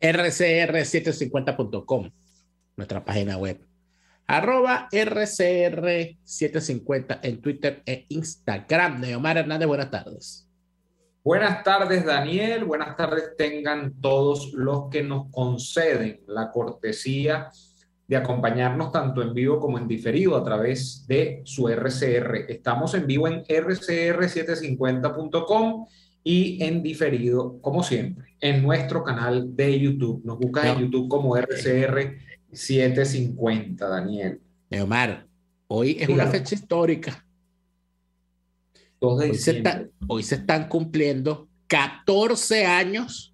rcr750.com, nuestra página web. @rcr750 en Twitter e Instagram. Neomar Hernández, buenas tardes. Buenas tardes, Daniel. Buenas tardes tengan todos los que nos conceden la cortesía de acompañarnos tanto en vivo como en diferido a través de su RCR. Estamos en vivo en rcr750.com y en diferido, como siempre, en nuestro canal de YouTube. Nos buscas en YouTube como RCR750, Daniel. Neomar, hoy es una fecha histórica. 2 de diciembre. Hoy se están cumpliendo 14 años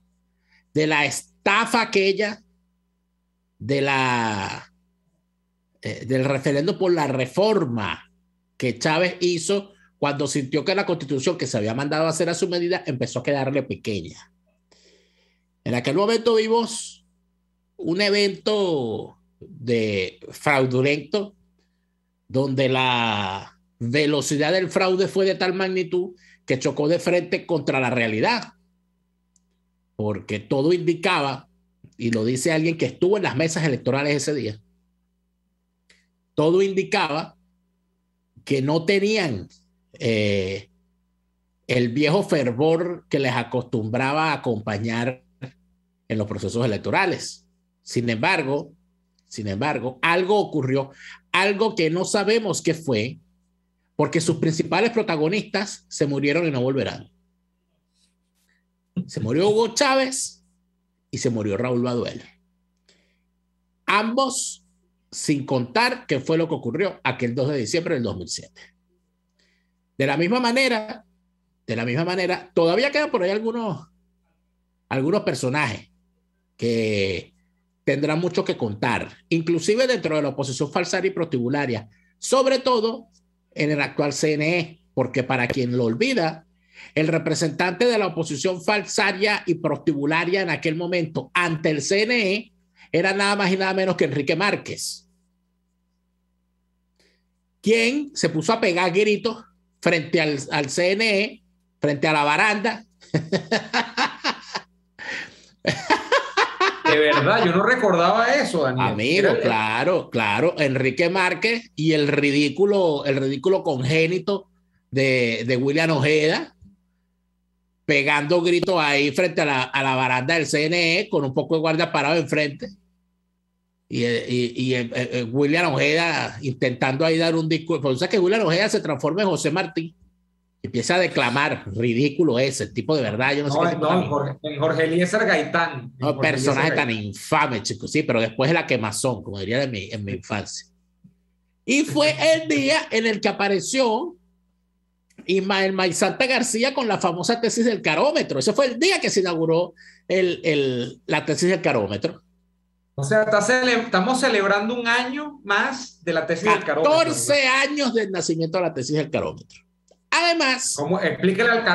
de la estafa aquella del referendo por la reforma que Chávez hizo cuando sintió que la Constitución que se había mandado a hacer a su medida empezó a quedarle pequeña. En aquel momento vimos un evento fraudulento donde la velocidad del fraude fue de tal magnitud que chocó de frente contra la realidad, porque todo indicaba, y lo dice alguien que estuvo en las mesas electorales ese día, todo indicaba que no tenían el viejo fervor que les acostumbraba a acompañar en los procesos electorales. Sin embargo, algo ocurrió, algo que no sabemos qué fue, porque sus principales protagonistas se murieron y no volverán. Se murió Hugo Chávez y se murió Raúl Baduel. Ambos sin contar qué fue lo que ocurrió aquel 2 de diciembre del 2007. De la misma manera, todavía quedan por ahí algunos personajes que tendrán mucho que contar, inclusive dentro de la oposición falsaria y prostibularia, sobre todo en el actual CNE, porque para quien lo olvida, el representante de la oposición falsaria y prostibularia en aquel momento ante el CNE era nada más y nada menos que Enrique Márquez, quien se puso a pegar gritos frente al CNE, frente a la baranda. De verdad, yo no recordaba eso, Daniel. Amigo, claro, Enrique Márquez y el ridículo congénito de William Ojeda, pegando gritos ahí frente a la baranda del CNE con un poco de guardia parado enfrente. Y William Ojeda intentando ahí dar un discurso. Por eso es que William Ojeda se transforma en José Martí. Empieza a declamar, ridículo ese, tipo de verdad, yo no sé qué tipo en Jorge Eliezer Gaitán. No, personaje tan infame, chicos, sí, pero después de la quemazón, como diría en mi infancia. Y fue el día en el que apareció Ismael Maizanta García con la famosa tesis del carómetro. Ese fue el día que se inauguró la tesis del carómetro. O sea, estamos celebrando un año más de la tesis del carómetro. 14 años del nacimiento de la tesis del carómetro. Además, explícale el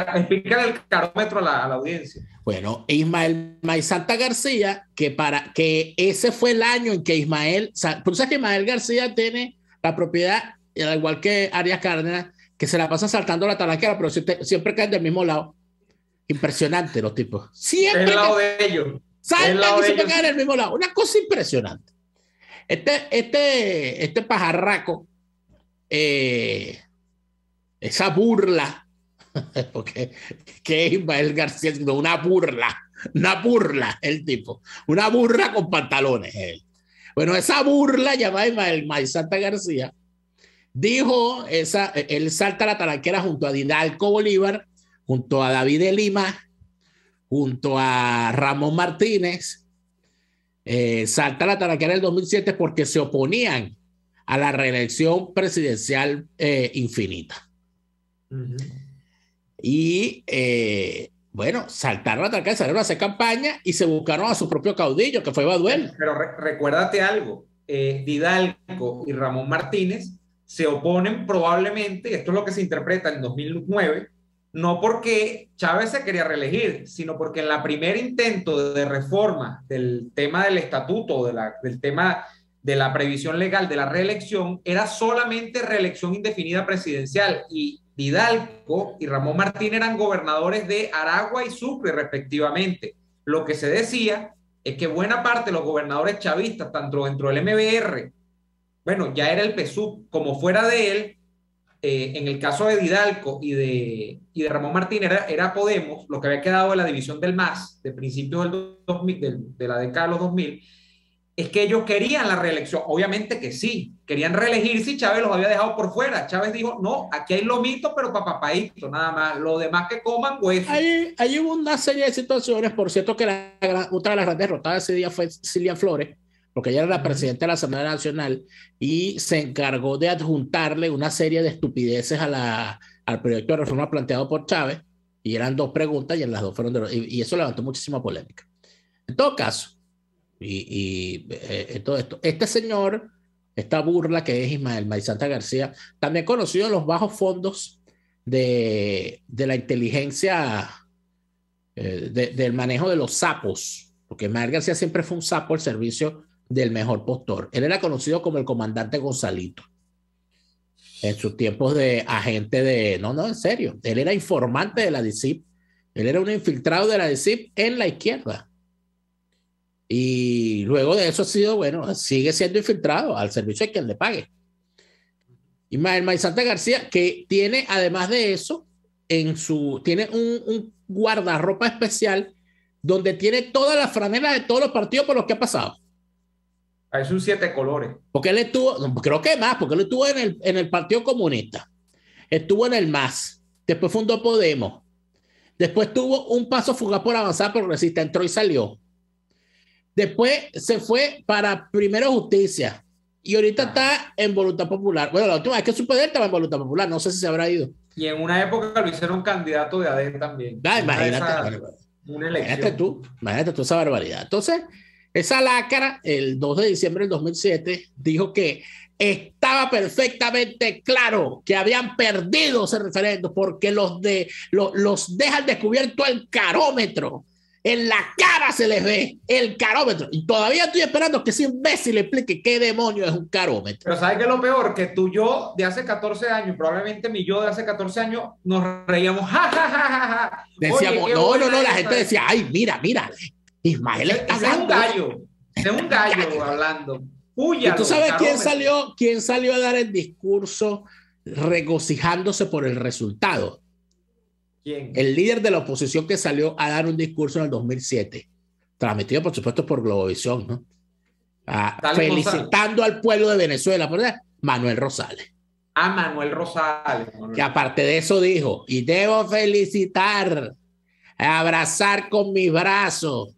carómetro a la audiencia. Bueno, Ismael Maizanta García, que ese fue el año en que Ismael, por eso es que Ismael García tiene la propiedad, al igual que Arias Cárdenas, que se la pasa saltando la talanquera, pero siempre caen del mismo lado. Impresionante los tipos. Siempre el lado de ellos. Saltan y siempre caen del mismo lado. Una cosa impresionante. Este pajarraco, esa burla, porque que Ismael García, una burla el tipo, una burla con pantalones. Bueno, esa burla llamada Ismael Maizanta García dijo, él salta a la talanquera junto a Dinalco Bolívar, junto a David de Lima, junto a Ramón Martínez, salta a la talanquera del 2007 porque se oponían a la reelección presidencial infinita. Y bueno, saltaron a talanquera, salieron a hacer campaña y se buscaron a su propio caudillo, que fue Baduel. Pero recuérdate algo, Didalco y Ramón Martínez se oponen probablemente, esto es lo que se interpreta en 2009, no porque Chávez se quería reelegir, sino porque en la primer intento de reforma del tema del estatuto, del tema de la previsión legal de la reelección, era solamente reelección indefinida presidencial, y Didalco y Ramón Martínez eran gobernadores de Aragua y Sucre respectivamente. Lo que se decía es que buena parte de los gobernadores chavistas, tanto dentro del MBR, bueno, ya era el PSUV, como fuera de él, en el caso de Didalgo y de Ramón Martín era Podemos, lo que había quedado de la división del MAS, de principios del 2000, de la década de los 2000, es que ellos querían la reelección. Obviamente que sí, querían reelegirse y Chávez los había dejado por fuera. Chávez dijo, no, aquí hay lomito, pero papapaíto, nada más. Lo demás que coman hueso. Ahí hubo una serie de situaciones, por cierto que otra de las grandes derrotadas ese día fue Cilia Flores, porque ella era la presidenta de la Asamblea Nacional y se encargó de adjuntarle una serie de estupideces al proyecto de reforma planteado por Chávez, y eran dos preguntas y en las dos fueron y eso levantó muchísima polémica. En todo caso, todo esto, este señor, esta burla que es Ismael Maizanta García, también conocido en los bajos fondos de la inteligencia, del manejo de los sapos, porque Ismael García siempre fue un sapo al servicio del mejor postor. Él era conocido como el comandante Gonzalito en sus tiempos de agente de... No, en serio. Él era informante de la DICIP. Él era un infiltrado de la DICIP en la izquierda. Y luego de eso ha sido, bueno, sigue siendo infiltrado al servicio de quien le pague. Ismael Maizanta García, que tiene, además de eso, tiene un guardarropa especial donde tiene todas las franelas de todos los partidos por los que ha pasado. Hay sus 7 colores. Porque él estuvo, creo que más, porque él estuvo en el Partido Comunista, estuvo en el MAS, después fundó Podemos, después tuvo un paso fugaz por Avanzada Progresista, entró y salió. Después se fue para Primero Justicia y ahorita está en Voluntad Popular. Bueno, la última vez que supe de él estaba en Voluntad Popular, no sé si se habrá ido. Y en una época lo hicieron candidato de AD también. Imagínate, una elección. Imagínate tú esa barbaridad. Entonces, esa lácara, el 2 de diciembre del 2007, dijo que estaba perfectamente claro que habían perdido ese referéndum porque los dejan descubierto el carómetro. En la cara se les ve el carómetro. Y todavía estoy esperando que ese imbécil explique qué demonio es un carómetro. Pero ¿sabes qué es lo peor? Que tu yo de hace 14 años, probablemente mi yo de hace 14 años, nos reíamos. Ja, ja, ja, ja, ja. Decíamos, oye, no, la gente decía, ay, mira, Ismael está hablando. Es un gallo hablando. Púyalo, ¿y tú sabes quién salió a dar el discurso regocijándose por el resultado? ¿Quién? El líder de la oposición que salió a dar un discurso en el 2007, transmitido por supuesto por Globovisión, ¿no? Felicitando al pueblo de Venezuela, Manuel Rosales. Manuel Rosales. Que aparte de eso dijo, y debo felicitar, abrazar con mis brazos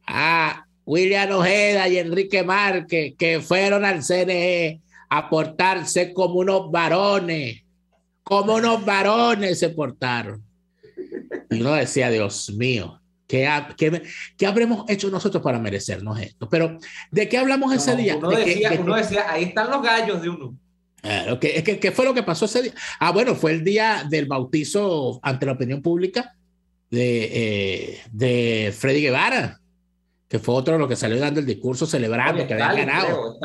a William Ojeda y Enrique Márquez, que fueron al CNE a portarse como unos varones se portaron. Y uno decía, Dios mío, ¿qué habremos hecho nosotros para merecernos esto? Pero, ¿de qué hablamos ese día? Uno decía, ahí están los gallos de uno. ¿Qué fue lo que pasó ese día? Bueno, fue el día del bautizo ante la opinión pública de Freddy Guevara, que fue otro de los que salió dando el discurso celebrando que había ganado.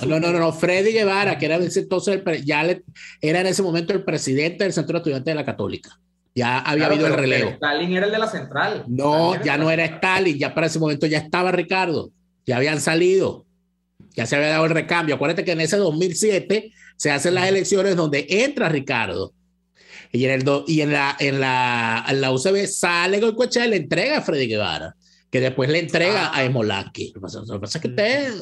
No, Freddy Guevara, que era en ese entonces era en ese momento el presidente del Centro de Estudiantes de la Católica. Ya había habido el relevo. Stalin era el de la central. No, ya no era Stalin, ya para ese momento ya estaba Ricardo, ya habían salido, ya se había dado el recambio. Acuérdate que en ese 2007 se hacen las elecciones donde entra Ricardo. Y en la UCB sale Goicoechea y le entrega a Freddy Guevara, que después le entrega a Esmolanqui. Lo que pasa es que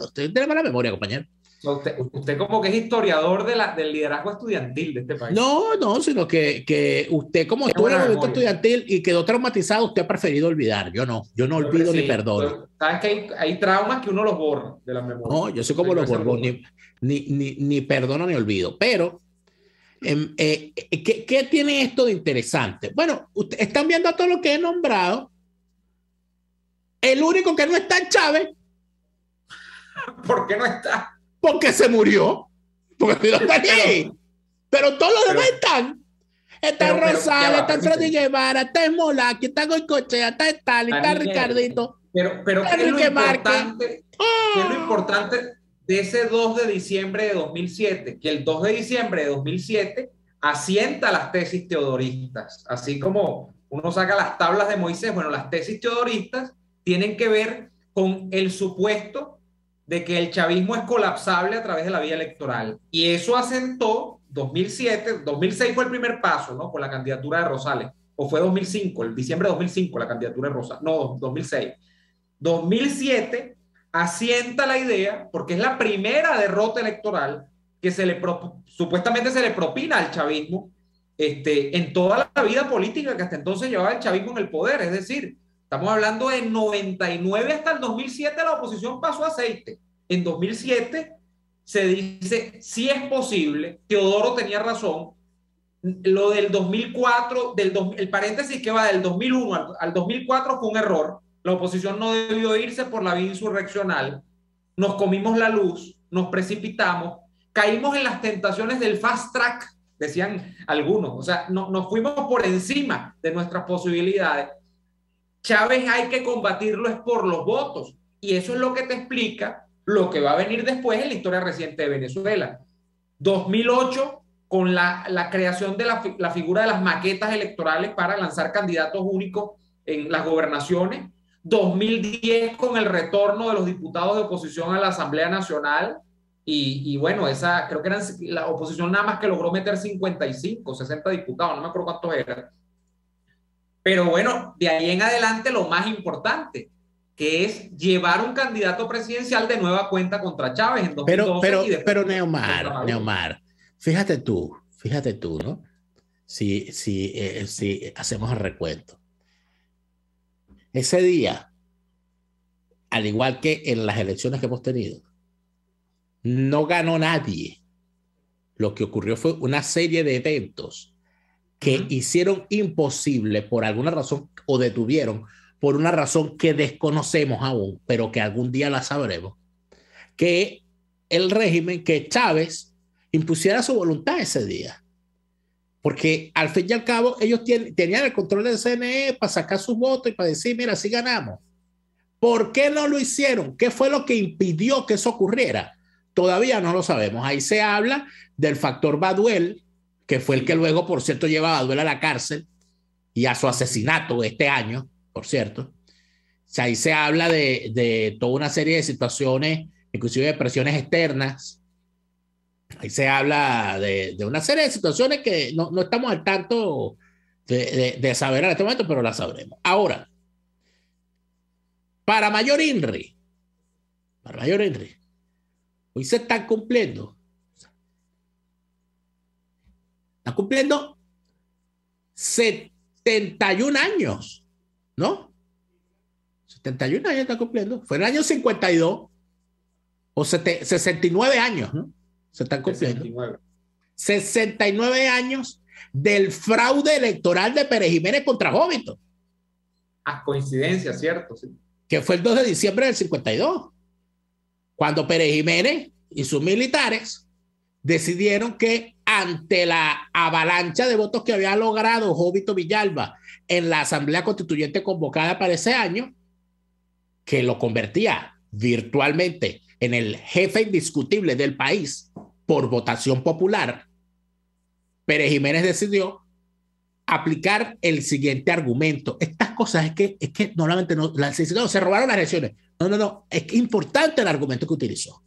usted tiene mala memoria, compañero. Usted como que es historiador del liderazgo estudiantil de este país. No, sino que usted como estuvo en el movimiento estudiantil y quedó traumatizado, usted ha preferido olvidar. Yo no olvido ni perdono. Sabes que hay traumas que uno los borra de la memoria. No, yo soy como los borro, ni perdono ni olvido. Pero, ¿qué tiene esto de interesante? Bueno, están viendo a todo lo que he nombrado. El único que no está en Chávez. ¿Por qué no está? Porque se murió. Porque no está aquí. Pero todos los demás están. Está Rosales, está Freddy Guevara, está Esmolanqui, está Goicoechea, está Stalin, está Ricardito. Pero ¿qué es lo importante de ese 2 de diciembre de 2007? Que el 2 de diciembre de 2007 asienta las tesis teodoristas. Así como uno saca las tablas de Moisés, bueno, las tesis teodoristas tienen que ver con el supuesto de que el chavismo es colapsable a través de la vía electoral. Y eso asentó 2007, 2006 fue el primer paso, ¿no? Con la candidatura de Rosales. O fue 2005, el diciembre de 2005, la candidatura de Rosales. No, 2006. 2007 asienta la idea, porque es la primera derrota electoral que supuestamente se le propina al chavismo en toda la vida política que hasta entonces llevaba el chavismo en el poder. Es decir, estamos hablando de 99 hasta el 2007 la oposición pasó aceite. En 2007 se dice, si es posible, Teodoro tenía razón, lo del 2004, el paréntesis que va del 2001 al 2004 fue un error. La oposición no debió irse por la vía insurreccional. Nos comimos la luz, nos precipitamos, caímos en las tentaciones del fast track, decían algunos. O sea, nos fuimos por encima de nuestras posibilidades. Chávez hay que combatirlo es por los votos. Y eso es lo que te explica lo que va a venir después en la historia reciente de Venezuela. 2008, con la creación de la figura de las maquetas electorales para lanzar candidatos únicos en las gobernaciones. 2010, con el retorno de los diputados de oposición a la Asamblea Nacional. Y bueno, creo que la oposición nada más que logró meter 55, 60 diputados, no me acuerdo cuántos eran. Pero bueno, de ahí en adelante lo más importante, que es llevar un candidato presidencial de nueva cuenta contra Chávez en 2012. Pero Neomar, fíjate tú, ¿no? Si hacemos el recuento. Ese día, al igual que en las elecciones que hemos tenido, no ganó nadie. Lo que ocurrió fue una serie de eventos que hicieron imposible por alguna razón o detuvieron por una razón que desconocemos aún, pero que algún día la sabremos, que el régimen, que Chávez impusiera su voluntad ese día. Porque al fin y al cabo ellos tenían el control del CNE para sacar sus votos y para decir, mira, sí ganamos. ¿Por qué no lo hicieron? ¿Qué fue lo que impidió que eso ocurriera? Todavía no lo sabemos. Ahí se habla del factor Baduel, que fue el que luego, por cierto, lleva a Baduel a la cárcel y a su asesinato este año, por cierto. O sea, ahí se habla de toda una serie de situaciones, inclusive de presiones externas. Ahí se habla de una serie de situaciones que no estamos al tanto de saber en este momento, pero la sabremos. Ahora, para mayor INRI, hoy se están cumpliendo 71 años, ¿no? 71 años está cumpliendo. Fue en el año 52 o 69 años, ¿no? Se están cumpliendo 69 años del fraude electoral de Pérez Jiménez contra Jóbito. A coincidencia, ¿cierto? Sí. Que fue el 2 de diciembre del 52, cuando Pérez Jiménez y sus militares decidieron que ante la avalancha de votos que había logrado Jóbito Villalba en la Asamblea Constituyente convocada para ese año, que lo convertía virtualmente en el jefe indiscutible del país por votación popular, Pérez Jiménez decidió aplicar el siguiente argumento. Estas cosas es que normalmente no se robaron las elecciones. No, es que es importante el argumento que utilizó.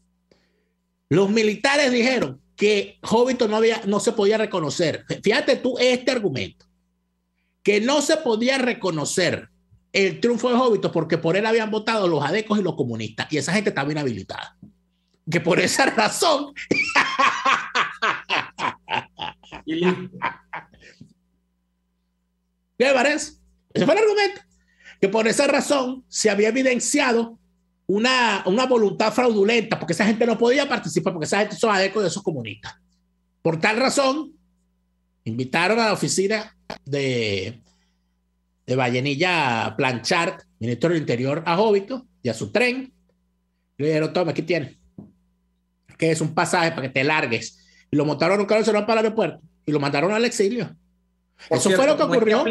Los militares dijeron que Jóbito no se podía reconocer. Fíjate tú este argumento, que no se podía reconocer el triunfo de Jóbito porque por él habían votado los adecos y los comunistas, y esa gente estaba inhabilitada. Que por esa razón... Y listo. ¿Qué me parece? Ese fue el argumento. Que por esa razón se había evidenciado una voluntad fraudulenta, porque esa gente no podía participar, porque esa gente son adecos de esos comunistas. Por tal razón, invitaron a la oficina de Vallenilla Blanchard, ministro del Interior, a Jóbito y a su tren. Le dijeron, toma, aquí tienes, que es un pasaje para que te largues. Y lo montaron en un carro para el aeropuerto y lo mandaron al exilio. Eso fue lo que ocurrió.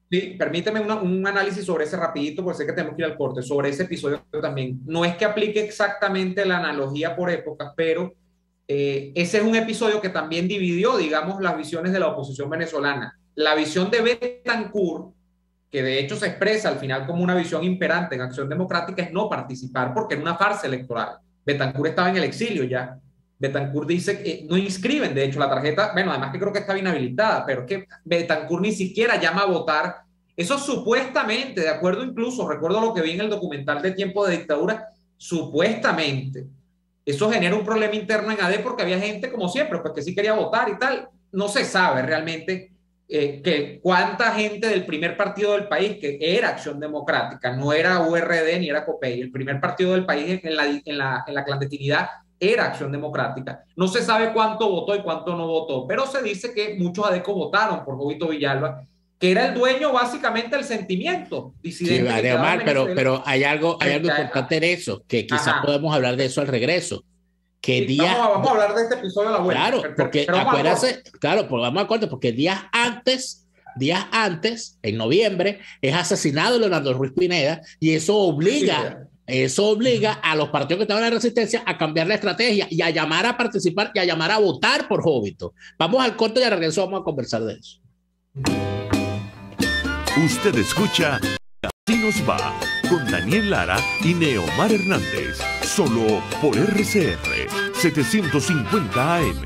Sí, permíteme un análisis sobre ese rapidito, porque sé que tenemos que ir al corte, sobre ese episodio también. No es que aplique exactamente la analogía por épocas, pero ese es un episodio que también dividió, digamos, las visiones de la oposición venezolana. La visión de Betancourt que de hecho se expresa al final como una visión imperante en Acción Democrática, es no participar porque era una farsa electoral. Betancur estaba en el exilio ya. Betancur dice que no inscriben, de hecho, la tarjeta, bueno, además que creo que estaba inhabilitada, pero es que Betancur ni siquiera llama a votar. Eso supuestamente, de acuerdo incluso, recuerdo lo que vi en el documental de Tiempo de Dictadura, supuestamente, eso genera un problema interno en AD porque había gente, como siempre, pues que sí quería votar y tal. No se sabe realmente que cuánta gente del primer partido del país, que era Acción Democrática, no era URD ni era COPEI, el primer partido del país en la clandestinidad era Acción Democrática. No se sabe cuánto votó y cuánto no votó, pero se dice que muchos adecos votaron por Jovito Villalba, que era el dueño básicamente del sentimiento disidente. Sí, Omar, pero hay algo importante en eso, que quizás podemos hablar de eso al regreso. Que sí, vamos a hablar de este episodio a la vuelta. Claro, porque acuérdense, claro, pues vamos a acuerdo, porque días antes, en noviembre, es asesinado Leonardo Ruiz Pineda, y eso obliga a los partidos que estaban en la resistencia a cambiar la estrategia y a llamar a participar y a llamar a votar por Jovito. Vamos al corte y al regreso vamos a conversar de eso. Usted escucha Así nos va con Daniel Lara y Neomar Hernández, solo por RCR 750 AM.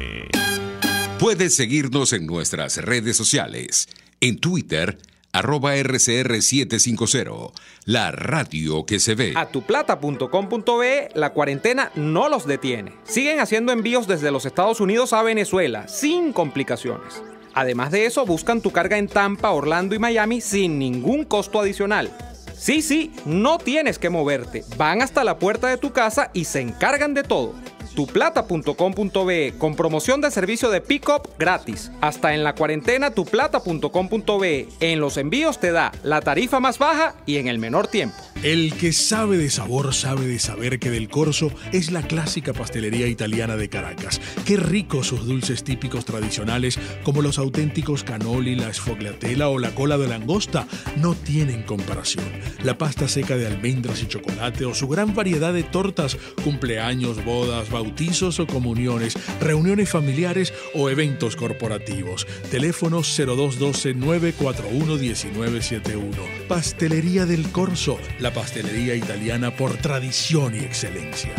Puedes seguirnos en nuestras redes sociales. En Twitter, @RCR750, la radio que se ve. Atuplata.com.be, la cuarentena no los detiene. Siguen haciendo envíos desde los Estados Unidos a Venezuela, sin complicaciones. Además de eso, buscan tu carga en Tampa, Orlando y Miami sin ningún costo adicional. Sí, no tienes que moverte. Van hasta la puerta de tu casa y se encargan de todo. Tuplata.com.be, con promoción de servicio de pick-up gratis. Hasta en la cuarentena, tuplata.com.be. En los envíos te da la tarifa más baja y en el menor tiempo. El que sabe de sabor sabe de saber que Del Corso es la clásica pastelería italiana de Caracas. Qué ricos sus dulces típicos tradicionales, como los auténticos cannoli, la sfogliatella o la cola de langosta, no tienen comparación. La pasta seca de almendras y chocolate o su gran variedad de tortas, cumpleaños, bodas, bautizos o comuniones, reuniones familiares o eventos corporativos. Teléfono 0212-941-1971. Pastelería Del Corso, la pastelería italiana por tradición y excelencia.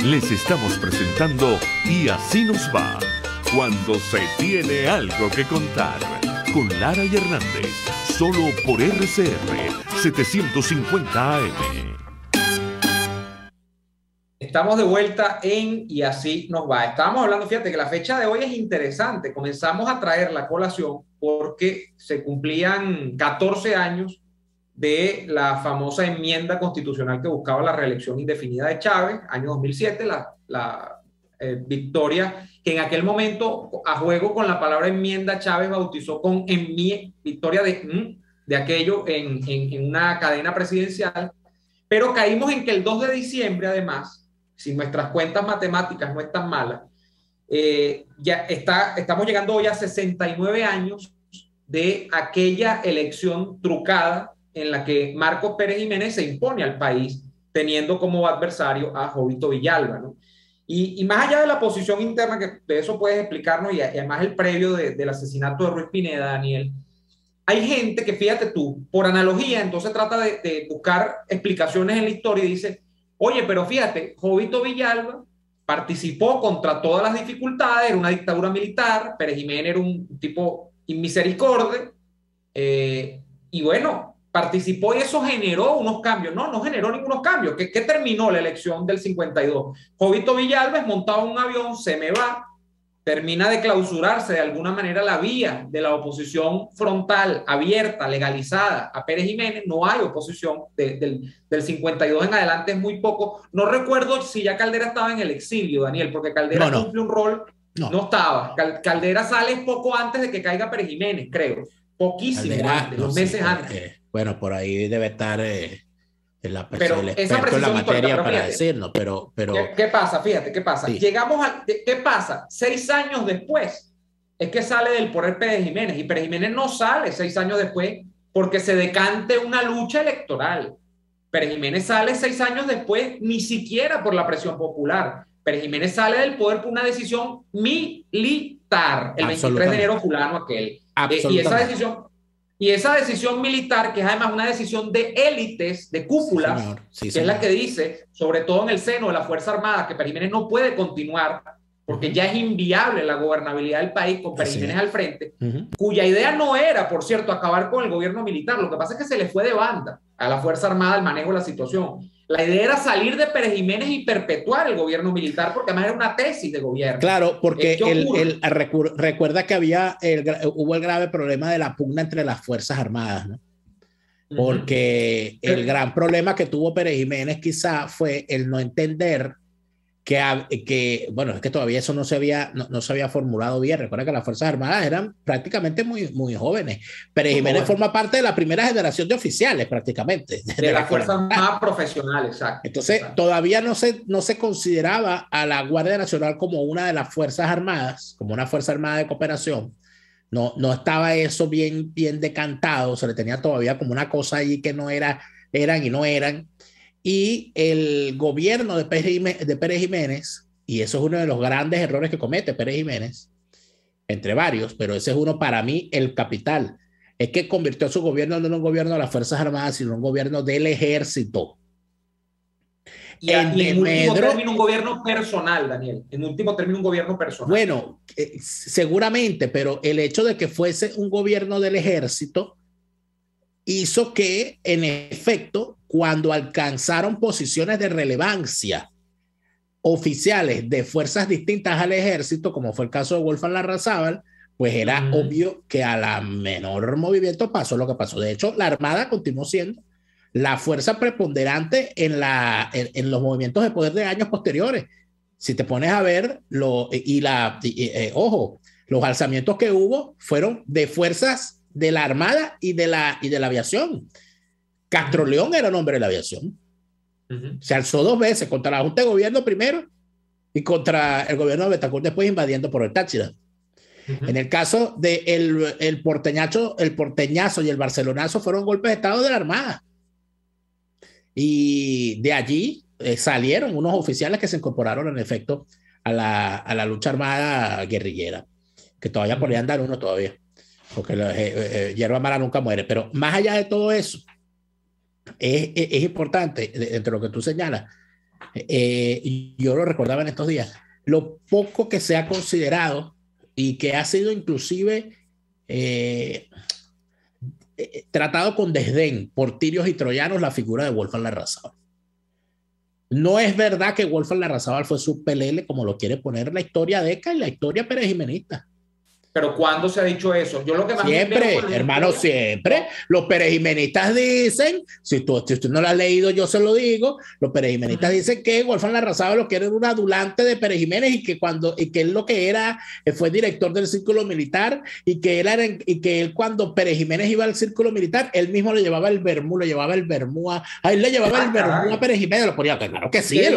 Les estamos presentando Y Así nos va, cuando se tiene algo que contar, con Lara y Hernández, solo por RCR 750 AM. Estamos de vuelta en Y Así nos va. Estábamos hablando, fíjate que la fecha de hoy es interesante. Comenzamos a traer la colación porque se cumplían 14 años de la famosa enmienda constitucional que buscaba la reelección indefinida de Chávez, año 2007, la victoria que en aquel momento, a juego con la palabra enmienda, Chávez bautizó con victoria de aquello en una cadena presidencial, pero caímos en que el 2 de diciembre, además, si nuestras cuentas matemáticas no están malas, estamos llegando hoy a 69 años de aquella elección trucada en la que Marcos Pérez Jiménez se impone al país teniendo como adversario a Jovito Villalba, ¿no? Y más allá de la posición interna, que de eso puedes explicarnos, y además el previo del asesinato de Ruiz Pineda, Daniel, hay gente que, fíjate tú, por analogía, entonces trata de buscar explicaciones en la historia y dice, oye, pero fíjate, Jovito Villalba participó contra todas las dificultades, era una dictadura militar, Pérez Jiménez era un tipo inmisericordia, y bueno, participó y eso generó unos cambios. No generó ningunos cambios. ¿Qué terminó la elección del 52? Jovito Villalba es montado en un avión, se me va, termina de clausurarse de alguna manera la vía de la oposición frontal, abierta, legalizada a Pérez Jiménez. No hay oposición del 52 en adelante, es muy poco. No recuerdo si ya Caldera estaba en el exilio, Daniel, porque Caldera cumple un rol. No estaba. Caldera sale poco antes de que caiga Pérez Jiménez, creo. Poquísimo Caldera, antes, los meses antes. Bueno, por ahí debe estar el experto en la materia para fíjate, decirnos, pero... ¿Qué pasa? Fíjate, ¿qué pasa? Sí. ¿Qué pasa? 6 años después es que sale del poder Pérez Jiménez, y Pérez Jiménez no sale 6 años después porque se decante una lucha electoral. Pérez Jiménez sale 6 años después ni siquiera por la presión popular. Pérez Jiménez sale del poder por una decisión militar, el 23 de enero fulano aquel. Y esa decisión... Y esa decisión militar, que es además una decisión de élites, de cúpulas, sí, que es la que dice, sobre todo en el seno de la Fuerza Armada, que Pérez Jiménez no puede continuar porque ya es inviable la gobernabilidad del país con Pérez Jiménez al frente, cuya idea no era, por cierto, acabar con el gobierno militar. Lo que pasa es que se le fue de banda a la Fuerza Armada el manejo de la situación. La idea era salir de Pérez Jiménez y perpetuar el gobierno militar, porque además era una tesis de gobierno. Claro, porque recuerda que hubo el grave problema de la pugna entre las Fuerzas Armadas, ¿no? Porque el gran problema que tuvo Pérez Jiménez quizá fue el no entender bueno, es que todavía eso no se había formulado bien. Recuerda que las Fuerzas Armadas eran prácticamente muy jóvenes. Pérez Jiménez forma parte de la primera generación de oficiales prácticamente. De las Fuerzas Armadas profesionales, exacto. Entonces, todavía no se consideraba a la Guardia Nacional como una de las Fuerzas Armadas, como una Fuerza Armada de cooperación. No estaba eso bien decantado. Se le tenía todavía como una cosa allí que no eran y no eran. Y el gobierno de Pérez Jiménez, y eso es uno de los grandes errores que comete Pérez Jiménez, entre varios, pero ese es uno para mí el capital, es que convirtió su gobierno no en un gobierno de las Fuerzas Armadas, sino en un gobierno del ejército. Y en último término un gobierno personal, Daniel. En último término un gobierno personal. Bueno, seguramente, pero el hecho de que fuese un gobierno del ejército hizo que, en efecto, cuando alcanzaron posiciones de relevancia oficiales de fuerzas distintas al ejército, como fue el caso de Wolfgang Larrazábal, pues era obvio que a la menor movimiento pasó lo que pasó. De hecho, la Armada continuó siendo la fuerza preponderante en los movimientos de poder de años posteriores. Si te pones a ver, ojo, los alzamientos que hubo fueron de fuerzas de la Armada y de la aviación. Castro León era un hombre de la aviación. Se alzó 2 veces contra la Junta de Gobierno primero y contra el gobierno de Betancourt después, invadiendo por el Táchira. En el caso de el porteñazo y el barcelonazo fueron golpes de Estado de la Armada. Y de allí salieron unos oficiales que se incorporaron en efecto a la lucha armada guerrillera, que todavía podrían dar uno todavía, porque hierba mala nunca muere. Pero más allá de todo eso, es importante, entre lo que tú señalas, yo lo recordaba en estos días, lo poco que se ha considerado y que ha sido inclusive tratado con desdén por tirios y troyanos la figura de Wolfgang Larrazábal. No es verdad que Wolfgang Larrazábal fue su pelele, como lo quiere poner la historia DECA y la historia perejimenista. Pero ¿cuándo se ha dicho eso? Yo lo que más siempre, hermano, siempre. Los perejimenistas dicen, si tú no lo has leído, yo se lo digo, los perejimenistas dicen que Wolfgang Larrazábal lo que era un adulante de Pérez Jiménez y que él lo que era, fue director del círculo militar y que él cuando Pérez Jiménez iba al círculo militar, él mismo le llevaba el vermú a él le llevaba el vermú a Pérez Jiménez, lo ponía, claro que sí, de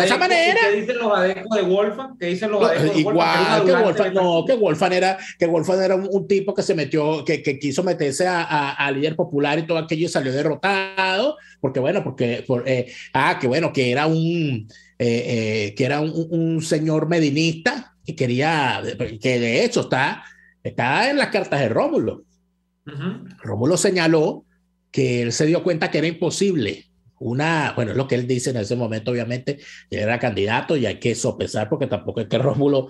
esa manera. ¿Qué dicen los adeptos de Wolfgang? ¿Qué dicen los adeptos de Wolfgang? Igual que Wolfgang era un tipo que se metió, que quiso meterse a líder popular y todo aquello y salió derrotado, porque era un señor medinista que de hecho está en las cartas de Rómulo. Rómulo señaló que él se dio cuenta que era imposible es lo que él dice en ese momento, obviamente, él era candidato y hay que sopesar porque tampoco es que Rómulo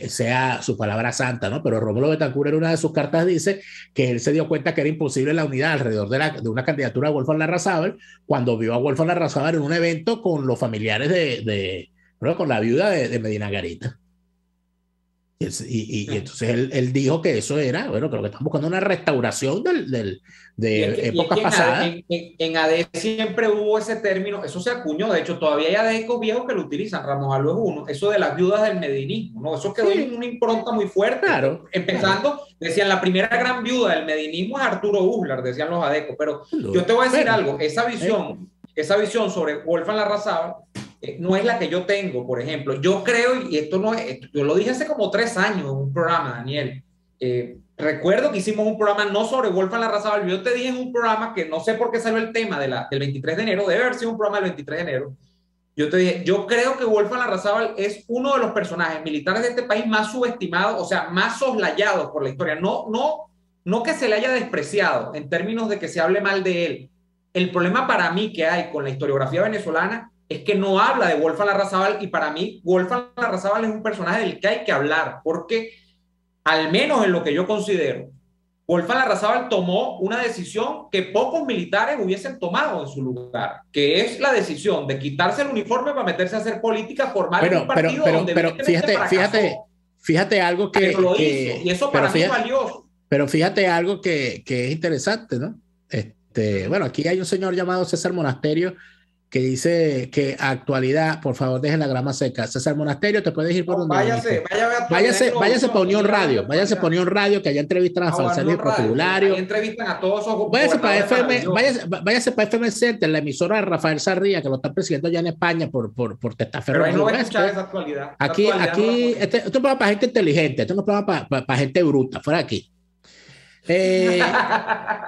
sea su palabra santa, ¿no? Pero Rómulo Betancourt, en una de sus cartas, dice que él se dio cuenta que era imposible la unidad alrededor de una candidatura de Wolfgang Larrazábal cuando vio a Wolfgang Larrazábal en un evento con los familiares con la viuda de Medina Garita. Y entonces él dijo que eso era, creo que están buscando una restauración de épocas pasadas. En AD siempre hubo ese término, eso se acuñó, de hecho todavía hay adecos viejos que lo utilizan, Ramos Albo es uno, eso de las viudas del medinismo, ¿no? Eso quedó en una impronta muy fuerte. Claro, empezando, decían, la primera gran viuda del medinismo es Arturo Uslar, decían los adecos, pero yo te voy a decir algo, esa visión sobre Wolfgang Larrazábal no es la que yo tengo, por ejemplo. Yo creo, y yo lo dije hace como 3 años en un programa, Daniel. Recuerdo que hicimos un programa no sobre Wolfgang Larrazábal. Yo te dije en un programa que no sé por qué salió el tema del 23 de enero, debe haber sido un programa del 23 de enero. Yo te dije, yo creo que Wolfgang Larrazábal es uno de los personajes militares de este país más subestimados, o sea, más soslayados por la historia. No no que se le haya despreciado en términos de que se hable mal de él. El problema para mí que hay con la historiografía venezolana es que no habla de Wolfgang Larrazábal, y para mí Wolfgang Larrazábal es un personaje del que hay que hablar, porque al menos en lo que yo considero, Wolfgang Larrazábal tomó una decisión que pocos militares hubiesen tomado en su lugar, que es la decisión de quitarse el uniforme para meterse a hacer política formal en un partido donde fíjate algo que lo hizo, y eso para mí es valioso. Pero fíjate algo que es interesante, ¿no? Bueno, aquí hay un señor llamado César Monasterio que dice que actualidad, por favor, dejen la grama seca. César Monasterio, te puedes ir por donde váyase para Unión Radio, váyase para Unión Radio, que allá entrevistan a Falciani y Protubulario. Entrevistan a todos esos. Váyase para FM Center, la emisora de Rafael Sarria, que lo están persiguiendo allá en España por testaferro. Pero ahí no va a escuchar esa actualidad. Aquí, esto es un programa para gente inteligente, esto no es un programa para gente bruta, fuera de aquí.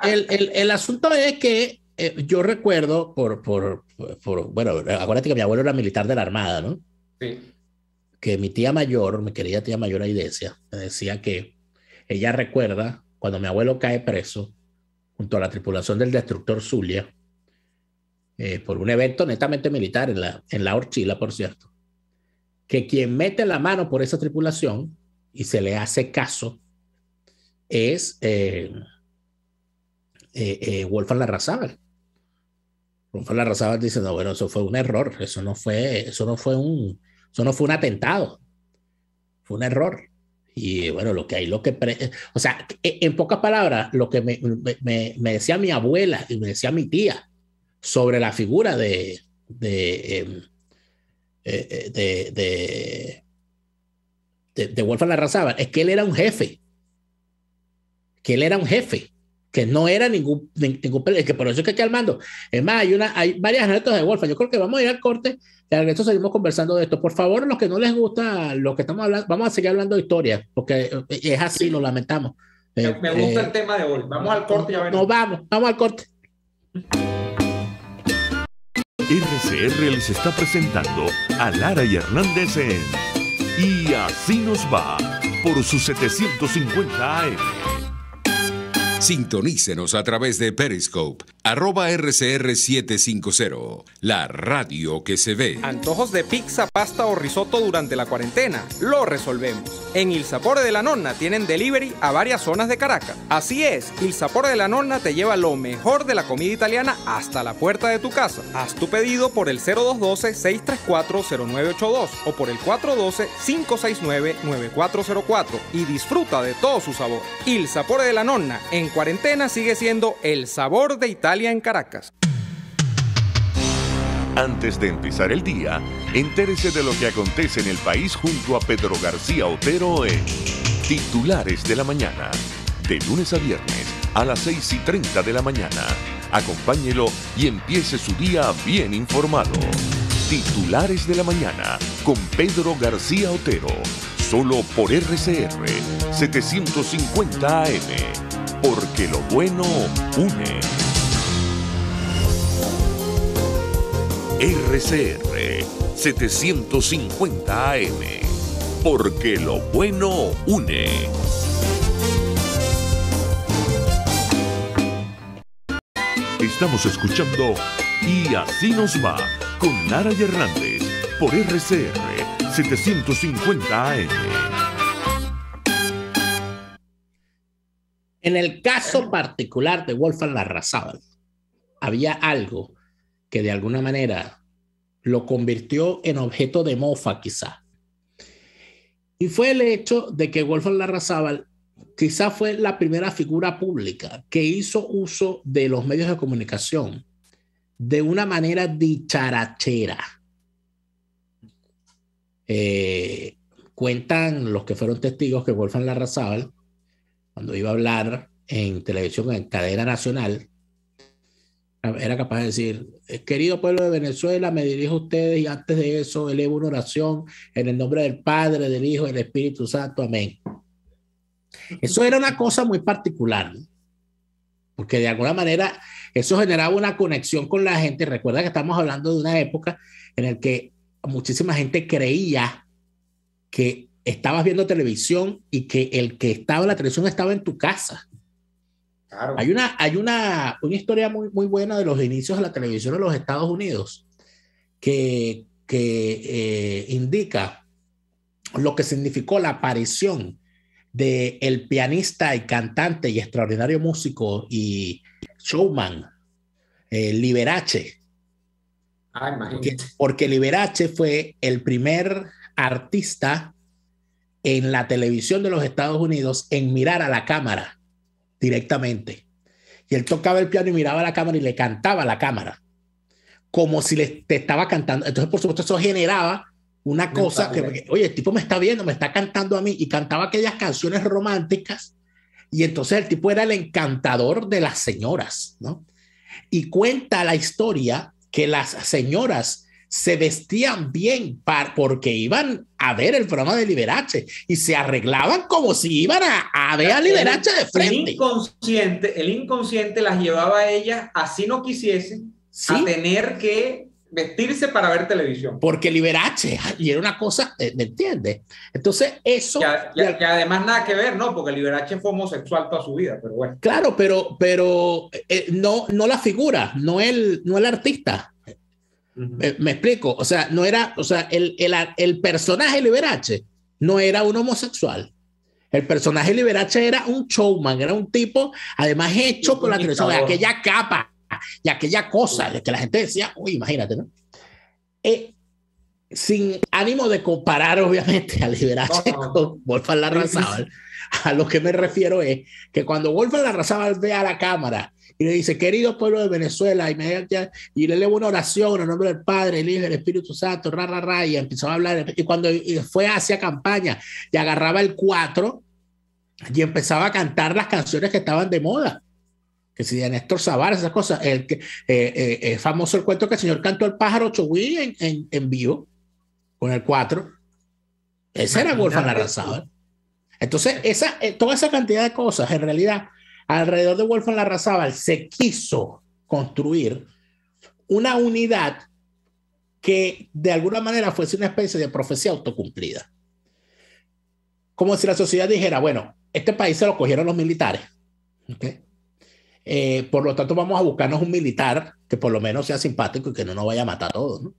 El asunto es que yo recuerdo bueno, acuérdate que mi abuelo era militar de la Armada, ¿no? Sí. Que mi tía mayor, mi querida tía mayor Aidesia, me decía que ella recuerda cuando mi abuelo cae preso junto a la tripulación del destructor Zulia, por un evento netamente militar en la Orchila, por cierto, que quien mete la mano por esa tripulación y se le hace caso es Wolfgang Larrazábal. Wolfgang Larrazábal dice, no, bueno, eso fue un error, eso no fue un atentado, fue un error. Y bueno, o sea, en pocas palabras, lo que me decía mi abuela y me decía mi tía sobre la figura de Wolfgang Larrazábal es que él era un jefe, que no era ningún que por eso es que aquí al mando. Es más, hay varias anécdotas de Wolfgang. Yo creo que vamos a ir al corte y al resto seguimos conversando de esto. Por favor, los que no les gusta lo que estamos hablando, vamos a seguir hablando de historia, porque es así, lo lamentamos. Me gusta el tema de hoy. Vamos al corte y a ver. Vamos al corte. RCR les está presentando a Lara y Hernández en Y Así Nos Va por su 750 AM. Sintonícenos a través de Periscope, @RCR750, la radio que se ve. ¿Antojos de pizza, pasta o risotto durante la cuarentena? Lo resolvemos. En Il Sapore de la Nonna tienen delivery a varias zonas de Caracas. Así es, Il Sapore de la Nonna te lleva lo mejor de la comida italiana hasta la puerta de tu casa. Haz tu pedido por el 0212-634-0982 o por el 412-569-9404 y disfruta de todo su sabor. Il Sapore de la Nonna, en cuarentena sigue siendo el sabor de Italia en Caracas. Antes de empezar el día, entérese de lo que acontece en el país junto a Pedro García Otero en Titulares de la Mañana. De lunes a viernes a las 6:30 de la mañana. Acompáñelo y empiece su día bien informado. Titulares de la Mañana con Pedro García Otero. Solo por RCR 750 AM. Porque lo bueno une. RCR 750 AM. Porque lo bueno une. Estamos escuchando Y Así Nos Va con Lara y Hernández por RCR 750 AM. En el caso particular de Wolfgang Larrazábal, había algo que de alguna manera lo convirtió en objeto de mofa, quizá. Y fue el hecho de que Wolfgang Larrazábal quizá fue la primera figura pública que hizo uso de los medios de comunicación de una manera dicharachera. Cuentan los que fueron testigos que Wolfgang Larrazábal, cuando iba a hablar en televisión, en cadena nacional, era capaz de decir: querido pueblo de Venezuela, me dirijo a ustedes y antes de eso elevo una oración en el nombre del Padre, del Hijo y del Espíritu Santo. Amén. Eso era una cosa muy particular, ¿no? Porque de alguna manera eso generaba una conexión con la gente. Recuerda que estamos hablando de una época en la que muchísima gente creía que estabas viendo televisión y que el que estaba en la televisión estaba en tu casa. Claro. Hay una historia muy, muy buena de los inicios de la televisión en los Estados Unidos que indica lo que significó la aparición de el pianista y cantante y extraordinario músico y showman Liberace. Porque Liberace fue el primer artista en la televisión de los Estados Unidos en mirar a la cámara directamente. Y él tocaba el piano y miraba a la cámara y le cantaba a la cámara, como si te estaba cantando. Entonces, por supuesto, eso generaba una cosa que, oye, el tipo me está viendo, me está cantando a mí, y cantaba aquellas canciones románticas, y entonces el tipo era el encantador de las señoras, ¿no? Y cuenta la historia que las señoras se vestían bien porque iban a ver el programa de Liberace y se arreglaban como si iban a ver a Liberace de frente. El inconsciente las llevaba a ellas, así no quisiesen, ¿sí?, a tener que vestirse para ver televisión. Porque Liberace, y era una cosa, ¿me entiendes? Entonces eso... Que además nada que ver, ¿no? Porque Liberace fue homosexual toda su vida, pero bueno. Claro, pero no la figura, no el artista. Me explico, o sea, no era, o sea, el personaje Liberace no era un homosexual. El personaje Liberace era un showman, era un tipo, además hecho por la televisión, de aquella capa y aquella cosa, de que la gente decía, uy, imagínate, ¿no? Sin ánimo de comparar, obviamente, a Liberace con Wolfgang Larrazábal, a lo que me refiero es que cuando Wolfgang Larrazábal ve a la cámara y le dice, querido pueblo de Venezuela, y le eleva una oración en nombre del Padre, el Hijo y el Espíritu Santo, y empezó a hablar, y cuando fue hacia campaña y agarraba el 4 y empezaba a cantar las canciones que estaban de moda, que si de Néstor Sabar, esas cosas, famoso el cuento que el señor cantó el pájaro Chogui en vivo, con el 4, ese era Wolfgang Larrazábal. Entonces, toda esa cantidad de cosas, en realidad, alrededor de Wolfgang Larrazábal se quiso construir una unidad que de alguna manera fuese una especie de profecía autocumplida. Como si la sociedad dijera, bueno, este país se lo cogieron los militares, ¿okay? Por lo tanto vamos a buscarnos un militar que por lo menos sea simpático y que no nos vaya a matar a todos, ¿no?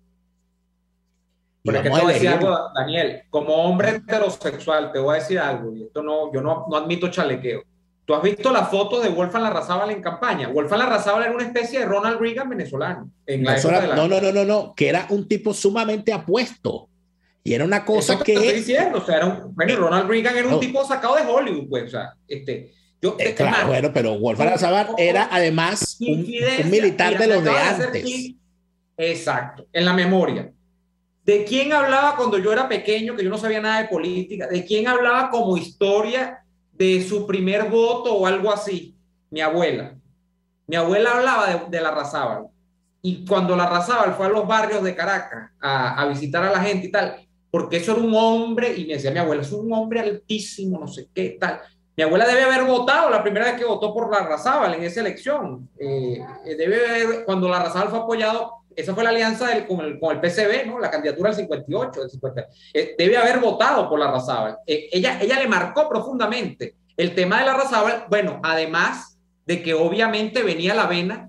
Pero es que te voy a decir algo, Daniel, como hombre heterosexual, te voy a decir algo, y esto no, yo no admito chalequeo. ¿Tú has visto la foto de Wolfgang Larrazábal en campaña? Wolfgang Larrazábal era una especie de Ronald Reagan venezolano. No, que era un tipo sumamente apuesto. Y era una cosa eso que... Te estoy diciendo, o sea, Ronald Reagan era un tipo sacado de Hollywood, pues, o sea, claro, bueno, pero Wolfgang Larrazábal era además un militar de los de antes. Exacto, en la memoria. ¿De quién hablaba cuando yo era pequeño, que yo no sabía nada de política? ¿De quién hablaba como historia de su primer voto o algo así? Mi abuela. Mi abuela hablaba de Larrazábal. Y cuando Larrazábal fue a los barrios de Caracas a visitar a la gente y tal, porque eso era un hombre, y me decía mi abuela, es un hombre altísimo, no sé qué, tal. Mi abuela debe haber votado la primera vez que votó por Larrazábal en esa elección. Cuando Larrazábal fue apoyado, esa fue la alianza con el PCB, ¿no? La candidatura del 58, del 50. Debe haber votado por Larrazábal. Ella le marcó profundamente el tema de Larrazábal, bueno, además de que obviamente venía la vena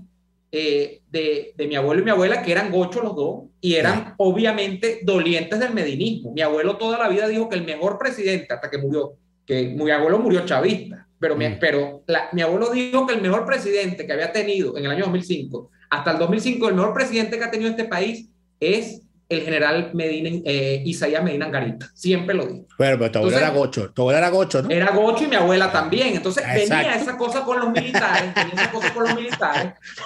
de mi abuelo y mi abuela, que eran gochos los dos, y eran obviamente dolientes del medinismo. Mi abuelo toda la vida dijo que el mejor presidente, hasta que murió, que mi abuelo murió chavista, pero mi abuelo dijo que el mejor presidente que había tenido en el año 2005, hasta el 2005, el mejor presidente que ha tenido este país es el general Isaías Medina Angarita. Siempre lo dijo. Pero tu abuelo era gocho. Tu abuelo era gocho, ¿no? Era gocho y mi abuela también. Entonces venía esa cosa con los militares.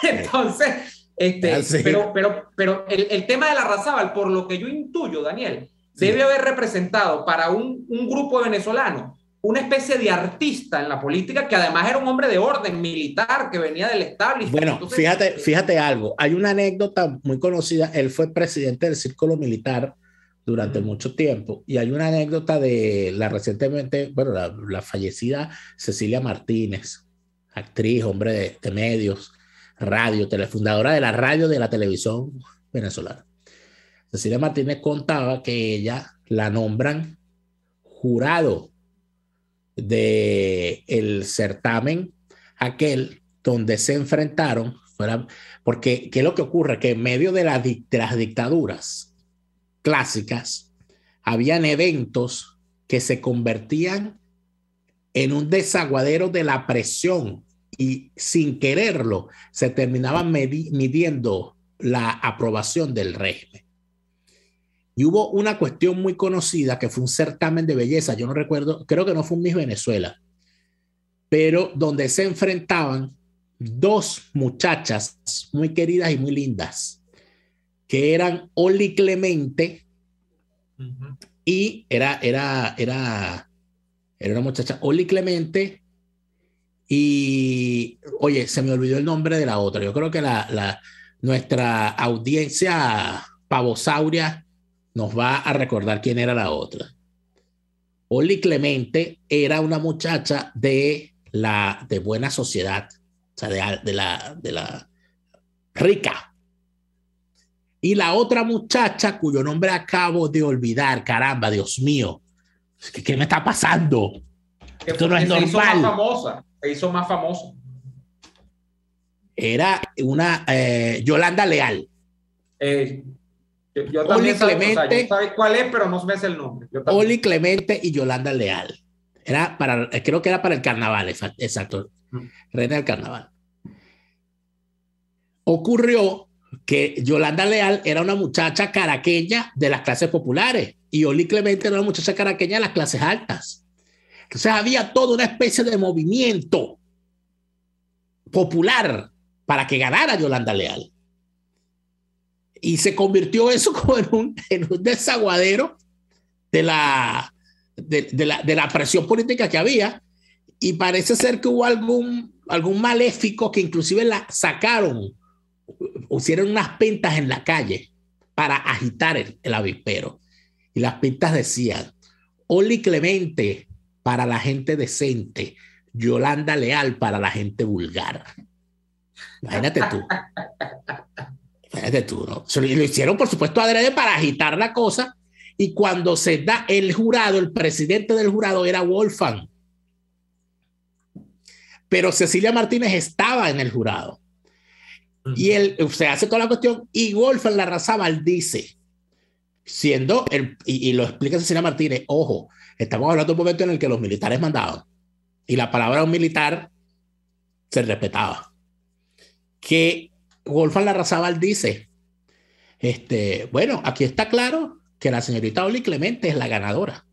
Entonces, pero el tema de Larrazábal, por lo que yo intuyo, Daniel, debe haber representado para un grupo de venezolanos una especie de artista en la política, que además era un hombre de orden militar que venía del establishment. Bueno, entonces, fíjate algo. Hay una anécdota muy conocida. Él fue presidente del Círculo Militar durante mucho tiempo. Y hay una anécdota de recientemente, bueno, la fallecida Cecilia Martínez, actriz, hombre de medios, radio, telefundadora de la radio de la televisión venezolana. Cecilia Martínez contaba que ella la nombran jurado del certamen aquel donde se enfrentaron, porque ¿qué es lo que ocurre? Que en medio de las dictaduras clásicas habían eventos que se convertían en un desaguadero de la presión y sin quererlo se terminaban midiendo la aprobación del régimen. Y hubo una cuestión muy conocida que fue un certamen de belleza, yo no recuerdo, creo que no fue un Miss Venezuela, pero donde se enfrentaban dos muchachas muy queridas y muy lindas, que eran Oli Clemente y era una muchacha, Oli Clemente, y oye, se me olvidó el nombre de la otra. Yo creo que nuestra audiencia pavosauria nos va a recordar quién era la otra. Oli Clemente era una muchacha de buena sociedad, o sea, de la rica. Y la otra muchacha, cuyo nombre acabo de olvidar, caramba, Dios mío, ¿qué me está pasando? Esto no es normal. Se hizo más famosa. Era una Yolanda Leal. Yo también Clemente, yo sabía cuál es, pero no me sé el nombre. Oli Clemente y Yolanda Leal. Creo que era para el carnaval, exacto. Reina del carnaval. Ocurrió que Yolanda Leal era una muchacha caraqueña de las clases populares y Oli Clemente era una muchacha caraqueña de las clases altas. Entonces había toda una especie de movimiento popular para que ganara Yolanda Leal. Y se convirtió eso como en un desaguadero de la presión política que había. Y parece ser que hubo algún maléfico que inclusive la sacaron, hicieron unas pintas en la calle para agitar el avispero. Y las pintas decían: Oli Clemente para la gente decente, Yolanda Leal para la gente vulgar. Imagínate tú, ¿no? Lo hicieron, por supuesto, adrede para agitar la cosa. Y cuando se da el jurado, el presidente del jurado era Wolfgang. Pero Cecilia Martínez estaba en el jurado. Y se hace toda la cuestión. Y Wolfgang Larrazábal dice, y lo explica Cecilia Martínez, ojo, estamos hablando de un momento en el que los militares mandaban. Y la palabra de un militar se respetaba. Que Wolfgang Larrazábal dice, bueno, aquí está claro que la señorita Oli Clemente es la ganadora.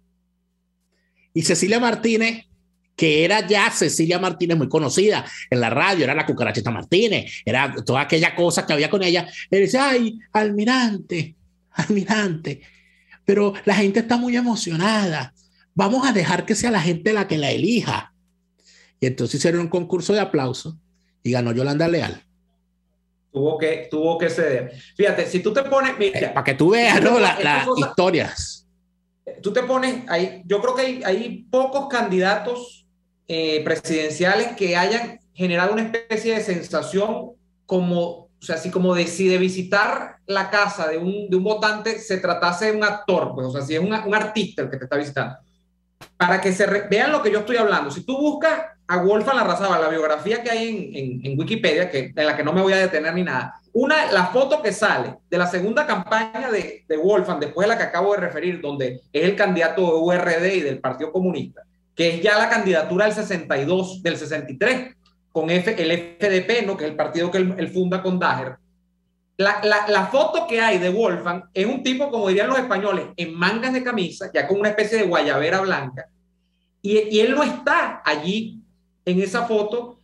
Y Cecilia Martínez, que era ya Cecilia Martínez muy conocida en la radio, era la Cucarachita Martínez, era toda aquella cosa que había con ella, le dice: ay, almirante, pero la gente está muy emocionada, vamos a dejar que sea la gente la que la elija. Y entonces hicieron un concurso de aplausos y ganó Yolanda Leal. Tuvo que ceder. Fíjate, si tú te pones, mira, para que tú veas, ¿no? Las historias. Tú te pones ahí, yo creo que hay pocos candidatos presidenciales que hayan generado una especie de sensación como, o sea, así como de si de visitar la casa de un votante se tratase de un actor, pues, o sea, si es un artista el que te está visitando. Para que vean lo que yo estoy hablando. Si tú buscas a Wolfgang Larrazábal, la biografía que hay en Wikipedia, en la que no me voy a detener ni nada, la foto que sale de la segunda campaña de Wolfgang, después de la que acabo de referir, donde es el candidato de URD y del Partido Comunista, que es ya la candidatura del 62, del 63, con el FDP, ¿no? Que es el partido que él funda con Dager. La foto que hay de Wolfgang es un tipo, como dirían los españoles, en mangas de camisa, ya con una especie de guayabera blanca, y él no está allí en esa foto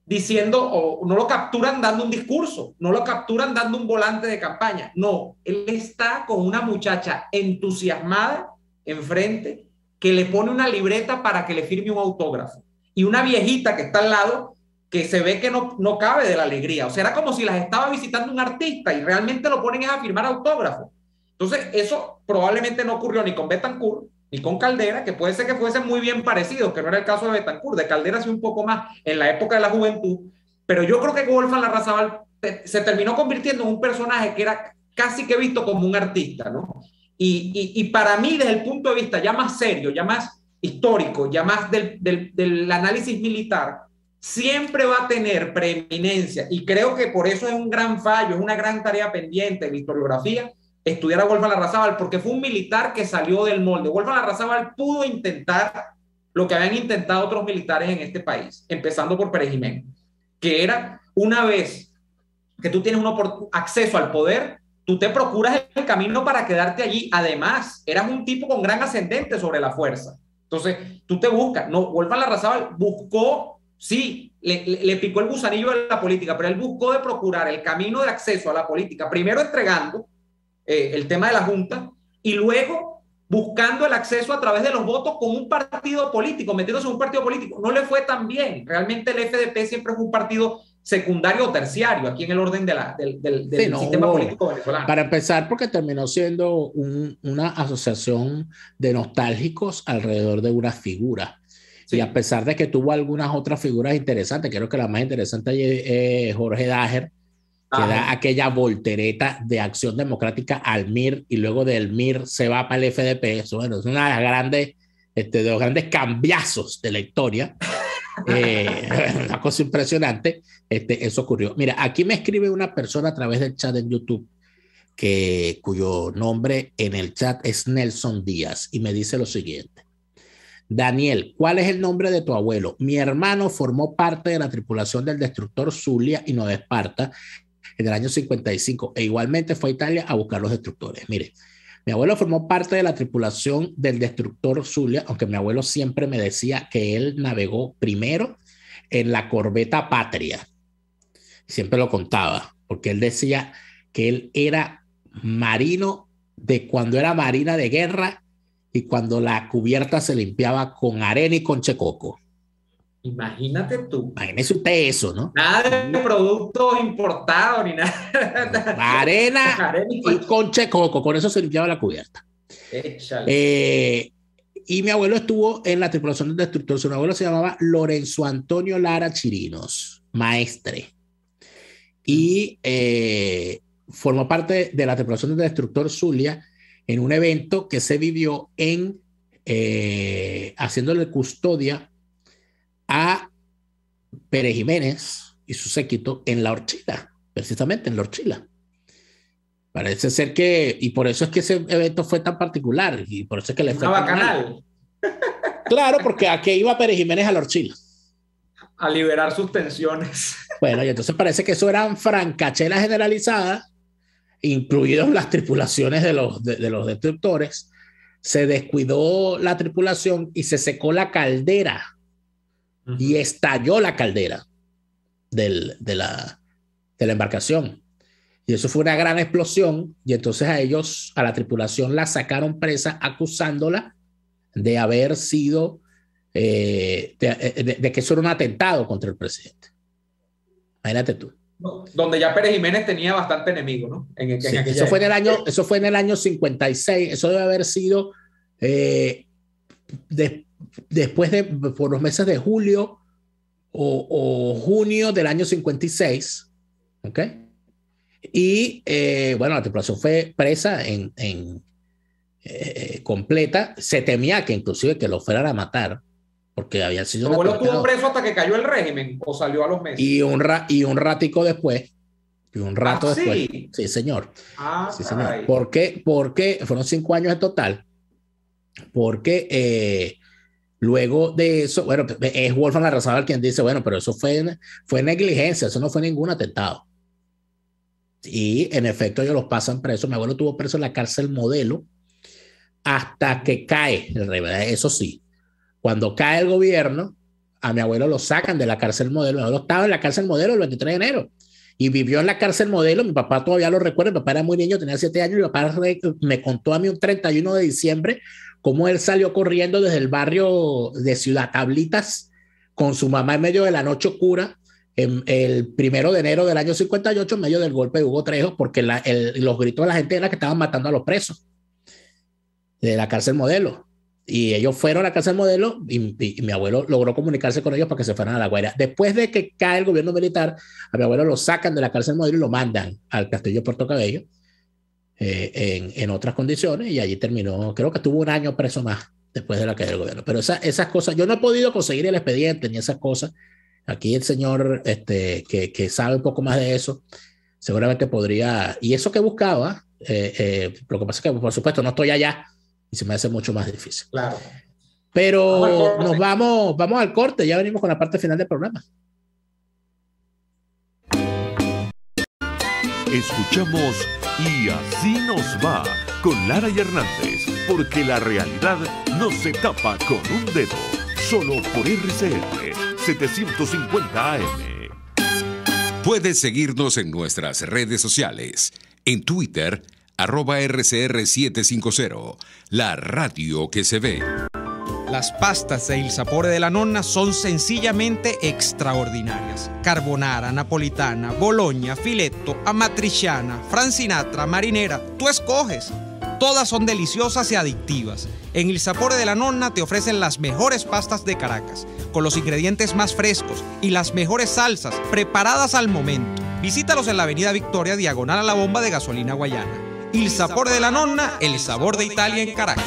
diciendo, o no lo capturan dando un discurso, no lo capturan dando un volante de campaña, no, él está con una muchacha entusiasmada enfrente que le pone una libreta para que le firme un autógrafo, y una viejita que está al lado que se ve que no cabe de la alegría. O sea, era como si las estaba visitando un artista y realmente lo ponen a firmar autógrafos. Entonces, eso probablemente no ocurrió ni con Betancourt ni con Caldera, que puede ser que fuesen muy bien parecidos, que no era el caso de Betancourt. De Caldera sí un poco más en la época de la juventud, pero yo creo que Wolfgang Larrazábal se terminó convirtiendo en un personaje que era casi que visto como un artista, ¿no? Y para mí, desde el punto de vista ya más serio, ya más histórico, ya más del análisis militar, siempre va a tener preeminencia, y creo que por eso es un gran fallo, es una gran tarea pendiente en la historiografía, estudiar a Wolfgang Larrazábal, porque fue un militar que salió del molde. Wolfgang Larrazábal pudo intentar lo que habían intentado otros militares en este país, empezando por Pérez Jiménez, que era, una vez que tú tienes acceso al poder, tú te procuras el camino para quedarte allí. Además, eras un tipo con gran ascendente sobre la fuerza. Entonces, tú te buscas. No, Wolfgang Larrazábal buscó, sí, le picó el gusanillo a la política, pero él buscó de procurar el camino de acceso a la política, primero entregando el tema de la Junta, y luego buscando el acceso a través de los votos con un partido político, metiéndose en un partido político. No le fue tan bien. Realmente el FDP siempre fue un partido secundario o terciario aquí en el orden del sí, sistema político venezolano. Para empezar, porque terminó siendo una asociación de nostálgicos alrededor de una figura. Sí. Y a pesar de que tuvo algunas otras figuras interesantes, creo que la más interesante es Jorge Dager, que da aquella voltereta de Acción Democrática al MIR, y luego del MIR se va para el FDP. Eso, bueno, es una de las grandes, de los grandes cambiazos de la historia. Una cosa impresionante. Eso ocurrió. Mira, aquí me escribe una persona a través del chat en YouTube, cuyo nombre en el chat es Nelson Díaz, y me dice lo siguiente: Daniel, ¿cuál es el nombre de tu abuelo? Mi hermano formó parte de la tripulación del destructor Zulia y Nueva Esparta en el año 55, e igualmente fue a Italia a buscar los destructores. Mire, mi abuelo formó parte de la tripulación del destructor Zulia, aunque mi abuelo siempre me decía que él navegó primero en la corbeta Patria. Siempre lo contaba, porque él decía que él era marino de cuando era marina de guerra y cuando la cubierta se limpiaba con arena y con checoco. Imagínate tú. Imagínese usted eso, ¿no? Nada de productos importados ni nada. Arena y con checoco, con eso se limpiaba la cubierta. Échale. Y mi abuelo estuvo en la tripulación del destructor. Su abuelo se llamaba Lorenzo Antonio Lara Chirinos, maestre. Y formó parte de la tripulación del destructor Zulia en un evento que se vivió haciéndole custodia a Pérez Jiménez y su séquito en La Orchila, precisamente en La Orchila. Parece ser que, y por eso es que ese evento fue tan particular, y por eso es que le fue tan bacanal. Claro, porque a qué iba Pérez Jiménez a La Orchila. A liberar sus tensiones. Bueno, y entonces parece que eso eran francachelas generalizadas, incluidos las tripulaciones de los destructores. Se descuidó la tripulación y se secó la caldera. Y estalló la caldera de la embarcación. Y eso fue una gran explosión. Y entonces a la tripulación la sacaron presa, acusándola de haber sido, de que eso era un atentado contra el presidente. Imagínate tú. Donde ya Pérez Jiménez tenía bastante enemigo, ¿no? Sí, eso fue en el año 56. Eso debe haber sido después por los meses de julio o junio del año 56, ¿ok? Y bueno, la tripulación fue presa completa. Se temía que inclusive que lo fueran a matar, porque había sido... ¿Tu abuelo estuvo preso hasta que cayó el régimen o salió a los meses? Y un ratico después. Y un rato después. ¿Sí? Sí, señor. Sí, señor. ¿Por qué? Porque fueron 5 años en total. Porque luego de eso, bueno, es Wolfgang Larrazábal quien dice, bueno, pero eso fue negligencia, eso no fue ningún atentado. Y en efecto ellos los pasan presos. Mi abuelo estuvo preso en la cárcel Modelo hasta que cae el rey. Eso sí, cuando cae el gobierno, a mi abuelo lo sacan de la cárcel Modelo. Mi abuelo estaba en la cárcel Modelo el 23 de enero y vivió en la cárcel Modelo. Mi papá todavía lo recuerda. Mi papá era muy niño, tenía 7 años. Mi papá me contó a mí un 31 de diciembre cómo él salió corriendo desde el barrio de Ciudad Tablitas con su mamá en medio de la noche oscura el 1 de enero del año 58, en medio del golpe de Hugo Trejos, porque los gritos de la gente era que estaban matando a los presos de la cárcel Modelo. Y ellos fueron a la cárcel Modelo y mi abuelo logró comunicarse con ellos para que se fueran a La Guaira. Después de que cae el gobierno militar, a mi abuelo lo sacan de la cárcel Modelo y lo mandan al castillo de Puerto Cabello en otras condiciones, y allí terminó. Creo que estuvo 1 año preso más después de la caída del gobierno. Pero esas cosas, yo no he podido conseguir el expediente ni esas cosas Aquí el señor que sabe un poco más de eso, seguramente podría, y eso que buscaba, lo que pasa es que por supuesto no estoy allá y se me hace mucho más difícil. Claro. Pero vamos al corte, ya venimos con la parte final del programa. Escuchamos Y así nos va con Lara y Hernández, porque la realidad no se tapa con un dedo, solo por RCR 750 AM. Puedes seguirnos en nuestras redes sociales. En Twitter, @RCR750, la radio que se ve. Las pastas de Il Sapore della Nonna son sencillamente extraordinarias. Carbonara, napolitana, bologna, filetto, amatriciana, francinatra, marinera, tú escoges. Todas son deliciosas y adictivas. En Il Sapore della Nonna te ofrecen las mejores pastas de Caracas, con los ingredientes más frescos y las mejores salsas preparadas al momento. Visítalos en la avenida Victoria, diagonal a la bomba de gasolina Guayana. Il Sapore della Nonna, el sabor de Italia en Caracas.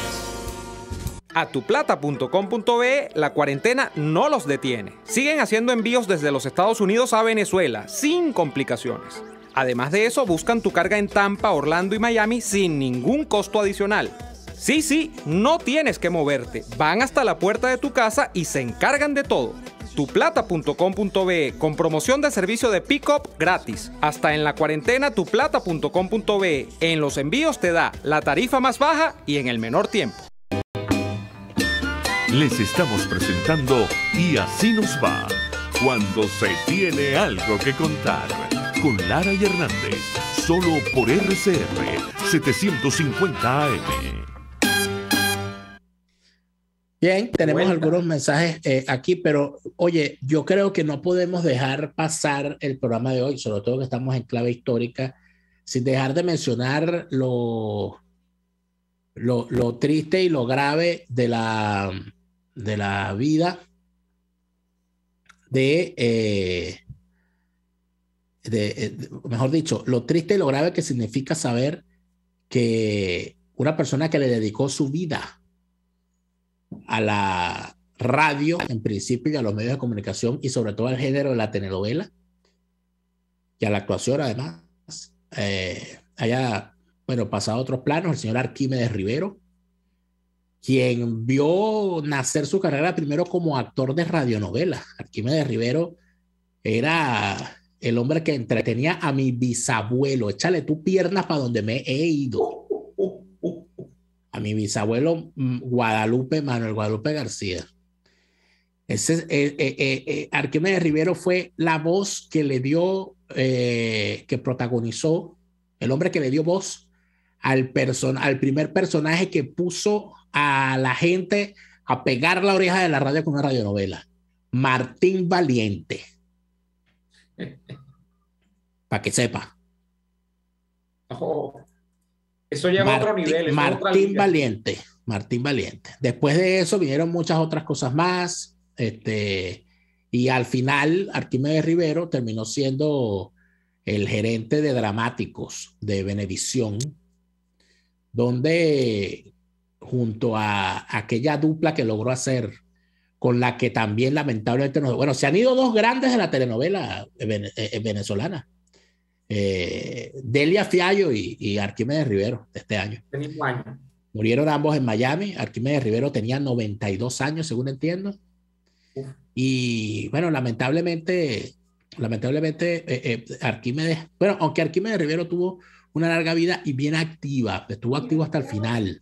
A tuplata.com.be, la cuarentena no los detiene. Siguen haciendo envíos desde los Estados Unidos a Venezuela, sin complicaciones. Además de eso, buscan tu carga en Tampa, Orlando y Miami sin ningún costo adicional. Sí, no tienes que moverte. Van hasta la puerta de tu casa y se encargan de todo. Tuplata.com.be, con promoción de servicio de pick-up gratis. Hasta en la cuarentena, tuplata.com.be. En los envíos te da la tarifa más baja y en el menor tiempo. Les estamos presentando Y así nos va, cuando se tiene algo que contar, con Lara y Hernández, solo por RCR 750 AM. Bien, tenemos algunos mensajes aquí, pero oye, yo creo que no podemos dejar pasar el programa de hoy, sobre todo que estamos en clave histórica, sin dejar de mencionar lo triste y lo grave de la vida mejor dicho, lo triste y lo grave que significa saber que una persona que le dedicó su vida a la radio, en principio, y a los medios de comunicación, y sobre todo al género de la telenovela y a la actuación, además, haya, pasado a otros planos, el señor Arquímedes Rivero, quien vio nacer su carrera primero como actor de radionovela. Arquímedes Rivero era el hombre que entretenía a mi bisabuelo. Échale tú piernas para donde me he ido. A mi bisabuelo Manuel Guadalupe García. Arquímedes Rivero fue la voz que le dio, que protagonizó, el hombre que le dio voz al primer personaje que puso a la gente a pegar la oreja de la radio con una radionovela. Martín Valiente. Para que sepa. Oh, eso lleva a otro nivel. Martín Valiente. Después de eso vinieron muchas otras cosas más. Y al final Arquímedes Rivero terminó siendo el gerente de dramáticos de Venevisión, donde junto a aquella dupla que logró hacer, con la que también lamentablemente se han ido dos grandes de la telenovela venezolana, Delia Fiallo y Arquímedes Rivero, de este año. Este mismo año. Murieron ambos en Miami. Arquímedes Rivero tenía 92 años, según entiendo. Y bueno, lamentablemente Arquímedes, aunque Arquímedes Rivero tuvo una larga vida y bien activa, estuvo activo hasta el final.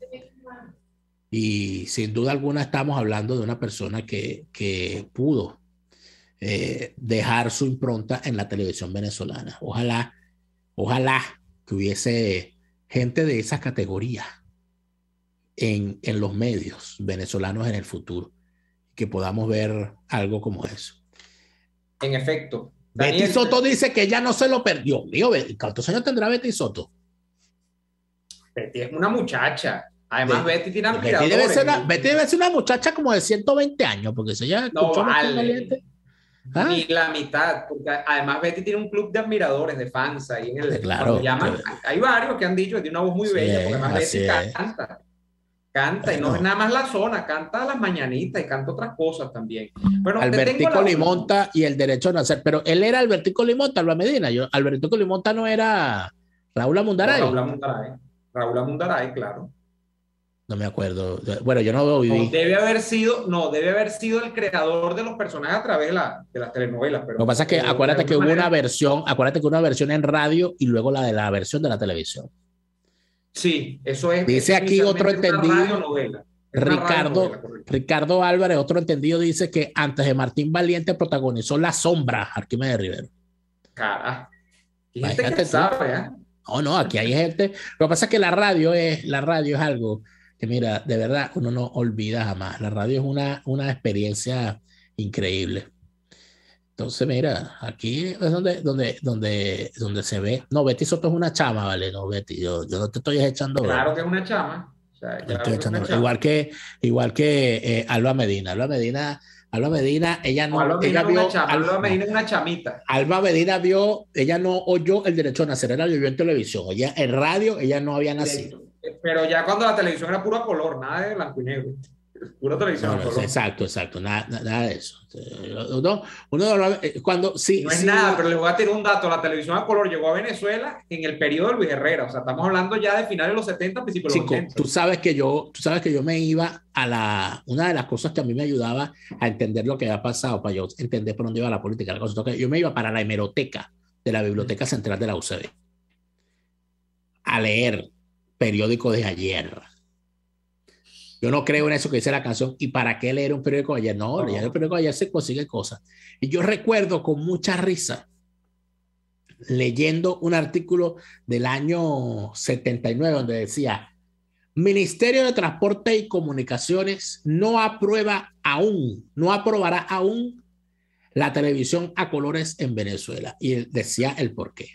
Y sin duda alguna estamos hablando de una persona que pudo dejar su impronta en la televisión venezolana. Ojalá que hubiese gente de esa categoría en los medios venezolanos en el futuro, que podamos ver algo como eso. En efecto. Betty Soto dice que ella no se lo perdió. Mío, ¿cuántos años tendrá Betty Soto? Betty es una muchacha. Además, Betty tiene admiradores. Betty debe ser una muchacha como de 120 años, porque si ella no vale. Ni la mitad, porque además Betty tiene un club de admiradores, de fans ahí en el. Claro. Hay varios que han dicho que tiene una voz muy bella, porque además Betty canta. Canta, y no es Bueno, nada más la zona, canta las mañanitas y canta otras cosas también. Bueno, te tengo Albertico la Limonta y el derecho a nacer, pero él era Albertico Limonta, Alba Medina. Albertico Limonta no era Raúl no, Amundaray. Raúl Amundaray. Raúl Amundaray, claro. No me acuerdo. Bueno, yo no lo No, viví. debe haber sido el creador de los personajes a través de las telenovelas, pero Lo que pasa es que de acuérdate que alguna hubo una manera, versión, acuérdate que hubo una versión en radio y luego la versión de la televisión. sí, eso es Dice aquí otro inicialmente una entendido, radionovela. Es una radionovela, correcto. Ricardo Álvarez, otro entendido, dice que antes de Martín Valiente protagonizó La Sombra, Arquímedes Rivero. Carajo. Y gente Imagínate que tú. sabe, ¿eh? No, aquí hay gente. Lo que pasa es que la radio es algo que, mira, de verdad, uno no olvida jamás. La radio es una experiencia increíble. Entonces, mira, aquí es donde se ve. No, Betty Soto es una chama, ¿vale? No, Betty, yo no te estoy echando broma. Claro que es una chama. O sea, No claro estoy que es echando una broma. chama. Igual que Alba Medina. Alba Medina, ella No, no, Alba Medina ella es una vio, chama, Alba Medina es una chamita. Alba Medina vio, ella no oyó el derecho a nacer, ella lo vio en televisión, ella en radio, ella no había nacido. Pero ya cuando la televisión era puro color, nada de blanco y negro. Pura televisión a color. Exacto, nada de eso. Cuando sí, No es sí, nada, pero les voy a tirar un dato. La televisión a color llegó a Venezuela en el periodo de Luis Herrera. O sea, estamos hablando ya de finales de los 70, principios de los chico, 80. tú sabes que yo me iba una de las cosas que a mí me ayudaba a entender lo que había pasado, para yo entender por dónde iba la política, yo me iba para la hemeroteca de la Biblioteca Central de la UCB a leer periódicos de ayer. Yo no creo en eso que dice la canción. ¿Y para qué leer un periódico de ayer? No, leer el periódico de ayer se consigue cosas. Y yo recuerdo con mucha risa leyendo un artículo del año 79 donde decía: Ministerio de Transporte y Comunicaciones no aprobará aún la televisión a colores en Venezuela. Y él decía el porqué.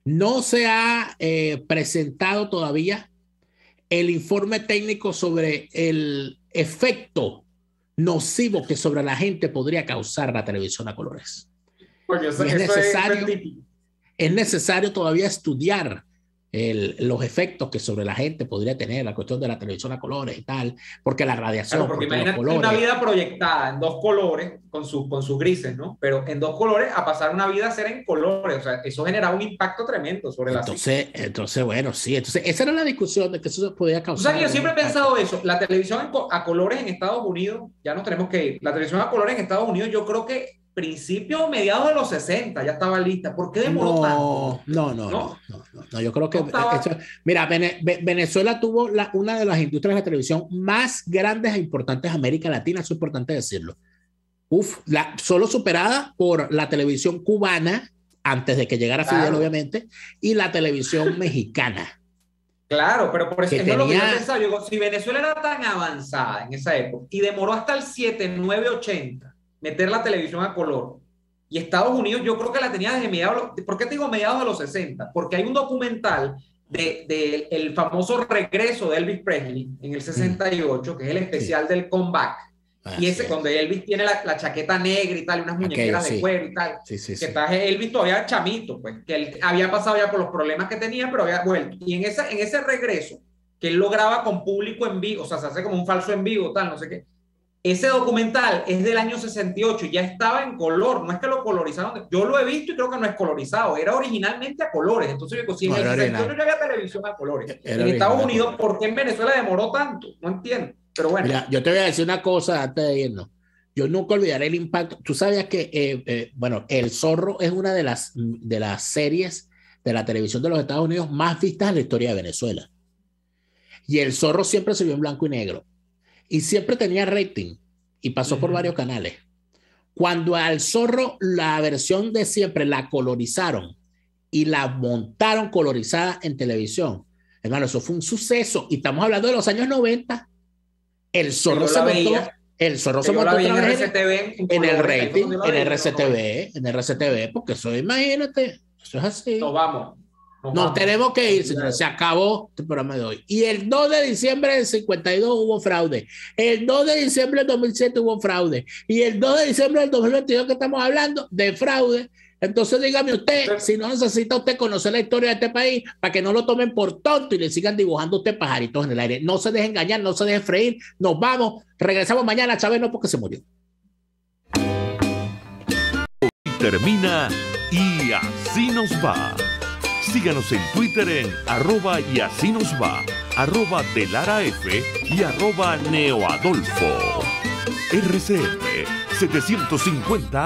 No se ha presentado todavía el informe técnico sobre el efecto nocivo que sobre la gente podría causar la televisión a colores. Coño, es necesario todavía estudiar los efectos que sobre la gente podría tener la cuestión de la televisión a colores y tal, porque la radiación, claro, porque imagínate una vida proyectada en dos colores con sus grises, ¿no? Pero en dos colores a pasar una vida a ser en colores, o sea, eso generaba un impacto tremendo sobre la psique. Entonces, bueno, sí, entonces esa era la discusión de que eso podía causar. O sea, yo siempre he pensado eso, la televisión a colores en Estados Unidos, ya nos tenemos que ir, la televisión a colores en Estados Unidos, yo creo que principios o mediados de los 60 ya estaba lista. ¿Por qué demoró tanto? No, yo creo que mira, Venezuela tuvo una de las industrias de la televisión más grandes e importantes de América Latina, eso es importante decirlo. Solo superada por la televisión cubana antes de que llegara Fidel, obviamente, y la televisión mexicana. Claro, pero por eso es lo que yo pensaba. Yo digo, si Venezuela era tan avanzada en esa época y demoró hasta el 79, 80 meter la televisión a color, y Estados Unidos yo creo que la tenía desde mediados, ¿por qué te digo mediados de los 60? Porque hay un documental de el famoso regreso de Elvis Presley en el 68, que es el especial del comeback, y ese donde Elvis tiene la chaqueta negra y tal, unas muñequeras de cuero y tal, que está Elvis todavía chamito, pues, que él había pasado ya por los problemas que tenía, pero había vuelto, y en ese regreso, que él lo graba con público en vivo, o sea, se hace como un falso en vivo, tal, no sé qué. Ese documental es del año 68 y ya estaba en color, no es que lo colorizaron, yo lo he visto y creo que no es colorizado, era originalmente a colores, entonces yo digo, si en el 68 ya había televisión a colores, en Estados Unidos, ¿por qué en Venezuela demoró tanto? No entiendo, pero bueno. Mira, yo te voy a decir una cosa antes de irnos, yo nunca olvidaré el impacto, tú sabías que, bueno, El Zorro es una de las series de la televisión de los Estados Unidos más vistas en la historia de Venezuela, y El Zorro siempre se vio en blanco y negro, y siempre tenía rating y pasó por varios canales. Cuando al Zorro la versión de siempre la colorizaron y la montaron colorizada en televisión, hermano, eso fue un suceso y estamos hablando de los años 90. El Zorro se montó otra vez en el rating, en RCTV, porque eso, imagínate, eso es así. Nos tenemos que ir, señores. Se acabó el programa de hoy. Y el 2 de diciembre del 52 hubo fraude. El 2 de diciembre del 2007 hubo fraude. Y el 2 de diciembre del 2022 que estamos hablando de fraude, Entonces dígame usted, si no necesita usted conocer la historia de este país para que no lo tomen por tonto y le sigan dibujando a usted pajaritos en el aire. No se deje engañar, no se deje freír. Nos vamos, regresamos mañana, Chávez no porque se murió. Termina Y Así Nos Va. Síganos en Twitter en @y así nos va, @delaraf y @neoadolfo. RCR 750